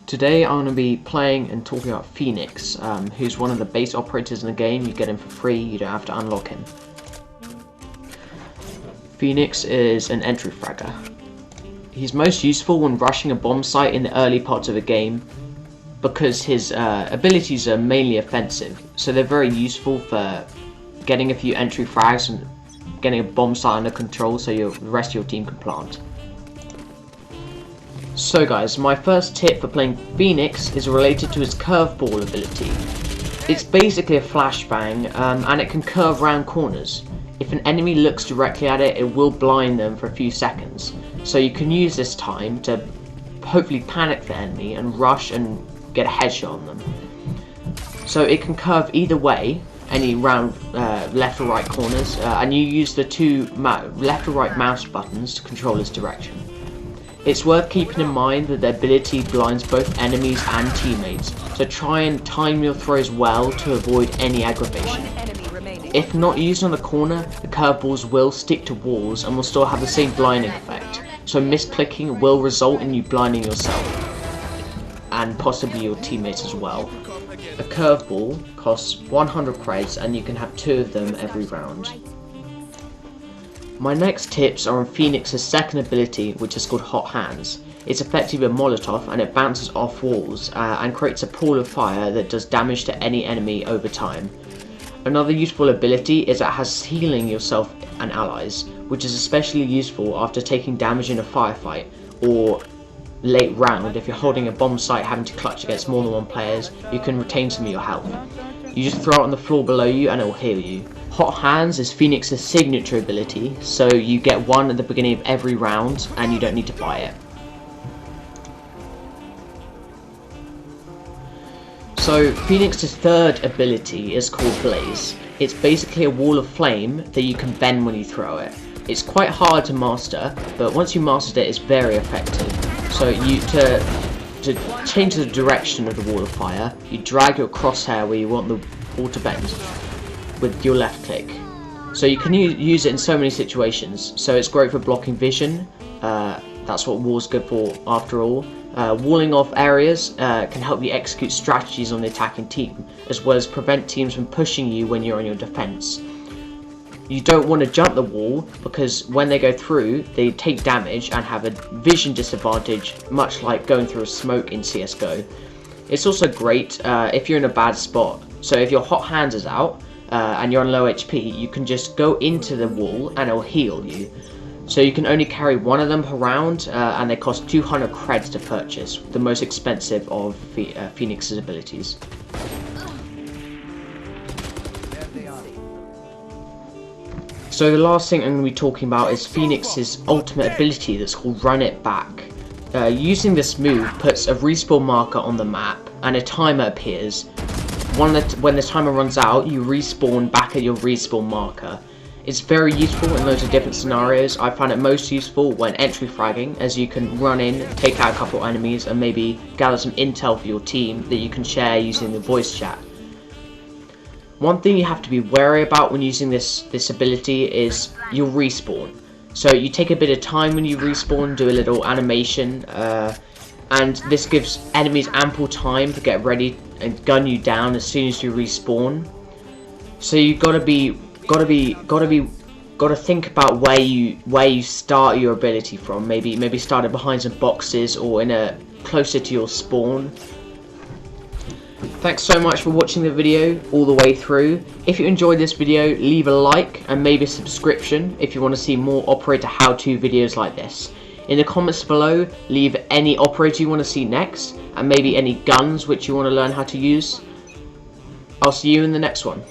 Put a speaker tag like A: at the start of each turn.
A: Today I'm going to be playing and talking about Pheonix, who's one of the base operators in the game. You get him for free, you don't have to unlock him. Pheonix is an entry fragger. He's most useful when rushing a bomb site in the early parts of a game because his abilities are mainly offensive, so they're very useful for getting a few entry frags and getting a bomb site under control so the rest of your team can plant. So guys, my first tip for playing Pheonix is related to his curveball ability. It's basically a flashbang and it can curve round corners. If an enemy looks directly at it, it will blind them for a few seconds. So you can use this time to hopefully panic the enemy and rush and get a headshot on them. So it can curve either way, any round left or right corners, and you use the two left or right mouse buttons to control its direction. It's worth keeping in mind that the ability blinds both enemies and teammates, so try and time your throws well to avoid any aggravation. If not used on the corner, the curveballs will stick to walls and will still have the same blinding effect, so misclicking will result in you blinding yourself, and possibly your teammates as well. A curveball costs 100 creds and you can have 2 of them every round. My next tips are on Pheonix's second ability, which is called Hot Hands. It's effectively a Molotov and it bounces off walls and creates a pool of fire that does damage to any enemy over time. Another useful ability is it has healing yourself and allies, which is especially useful after taking damage in a firefight or late round. If you're holding a bomb site having to clutch against more than one players, you can retain some of your health. You just throw it on the floor below you and it will heal you. Hot Hands is Pheonix's signature ability, so you get one at the beginning of every round and you don't need to buy it. So Pheonix's third ability is called Blaze. It's basically a wall of flame that you can bend when you throw it. It's quite hard to master, but once you mastered it, it's very effective. So to change the direction of the wall of fire, you drag your crosshair where you want the wall to bend with your left click. So you can use it in so many situations. So it's great for blocking vision. That's what wall's good for after all. Walling off areas can help you execute strategies on the attacking team, as well as prevent teams from pushing you when you're on your defense. You don't want to jump the wall because when they go through, they take damage and have a vision disadvantage, much like going through a smoke in CSGO. It's also great if you're in a bad spot. So if your Hot Hands is out and you're on low HP, you can just go into the wall and it'll heal you. So you can only carry one of them per round, and they cost 200 creds to purchase, the most expensive of Pheonix's abilities. So the last thing I'm going to be talking about is Pheonix's ultimate ability that's called Run It Back. Using this move puts a respawn marker on the map and a timer appears. When the timer runs out, you respawn back at your respawn marker. It's very useful in loads of different scenarios. I find it most useful when entry fragging, as you can run in, take out a couple enemies and maybe gather some intel for your team that you can share using the voice chat. One thing you have to be wary about when using this ability is you'll respawn. So you take a bit of time when you respawn, do a little animation, and this gives enemies ample time to get ready and gun you down as soon as you respawn. So you've got to think about where you start your ability from. Maybe start it behind some boxes or closer to your spawn. Thanks so much for watching the video all the way through. If you enjoyed this video, leave a like and maybe a subscription if you want to see more operator how-to videos like this. In the comments below, leave any operator you want to see next and maybe any guns which you want to learn how to use. I'll see you in the next one.